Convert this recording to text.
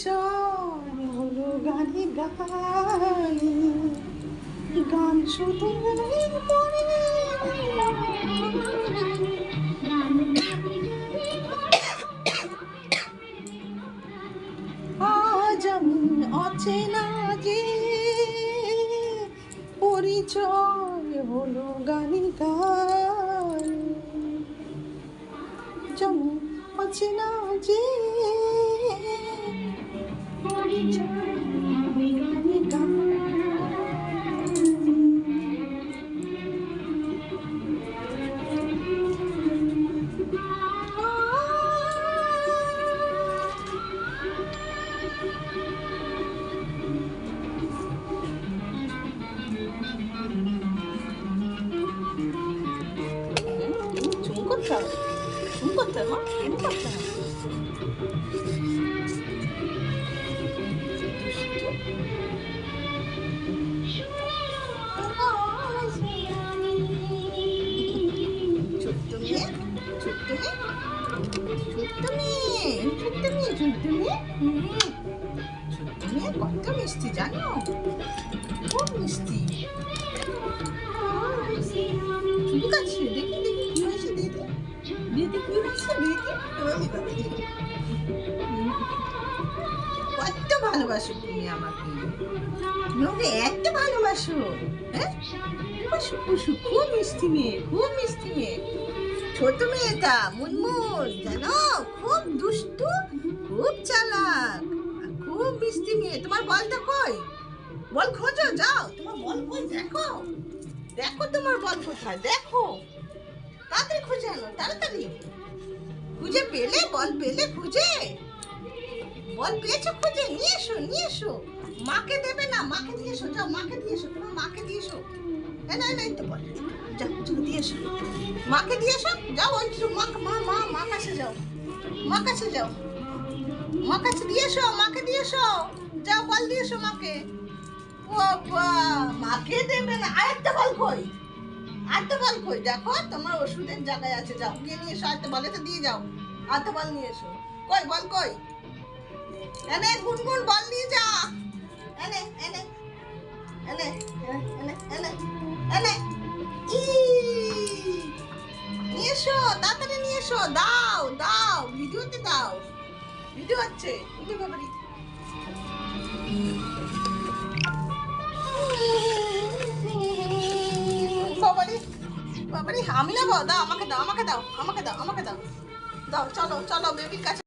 পরিচয় হলো গানে গানে, গান শুধু পরে আজ আমি অচেনা যে পরিচয় হলো গানে গানে, যেমন অচেনা যে পরিচয় গানে গানে। ঝুম করতে হবে, ঝুম করতে হবে, ঝুম করতে হবে। ছোট্ট মেয়ে, ছোট্ট মেয়ে, ছোট্ট মেয়ে, ছোট্ট মেয়ে, ছোট্ট মেয়ে, ছোট্ট মেয়ে কত মিষ্টি জানো, খুব মিষ্টি। ঠিক আছে, দেখি দেখি কি হয়েছে, দিদি দিদি কি হয়েছে, দিদি কত ভালোবাসো তুমি আমাকে, তোমাকে এত ভালোবাসো, হ্যাঁ খুশু খুশু, খুব মিষ্টি মেয়ে, খুব মিষ্টি মেয়ে। ছোট মেয়েটা মুনমুন জানো, খুব দুষ্টু, খুব চালাক, খুব মিষ্টি মেয়ে। তোমার বলটা কই? বল খোঁজো, যাও, তোমার বল কই, দেখো দেখো তোমার বল কোথায়, দেখো তাড়াতাড়ি খুঁজে আনো, তাড়াতাড়ি খুঁজে পেলে, বল পেলে খুঁজে, বল পেয়েছো খুঁজে নিয়ে এসো, নিয়ে এসো। মাকে দেবে না, মাকে দিয়ে এসো, যাও মাকে দিয়ে এসো, তোমার মাকে দিয়ে এসো। না না তো বল, যাও দিয়ে এসো, মাকে দিয়ে এসো, যাও ওই মা মা মা মা কাছে যাও, মা কাছে যাও, মা কাছে দিয়ে এসো, মাকে দিয়ে এসো, যাও বল দিয়ে এসো মাকে। বাবা মাকে দেবে না, আরেকটা বল কই, আরেকটা বল কই, দেখো তোমার ওষুধের জায়গায় আছে, যাও গিয়ে নিয়ে এসো, আরেকটা বলে তো দিয়ে যাও, আরেকটা বল নিয়ে এসো। কই বল কই, এনে গুনগুন বল নিয়ে যা, এনে এনে এনে এনে এনে এনে নিয়ে এসো, তাড়াতাড়ি নিয়ে এসো, দাও দাও, ভিডিওতে দাও, ভিডিও হচ্ছে, বাবারি বাবারি বাবারি, আমি নেবো, দাও আমাকে দাও, আমাকে দাও, আমাকে দাও, আমাকে দাও, দাও, চলো চলো বেবির কাছে।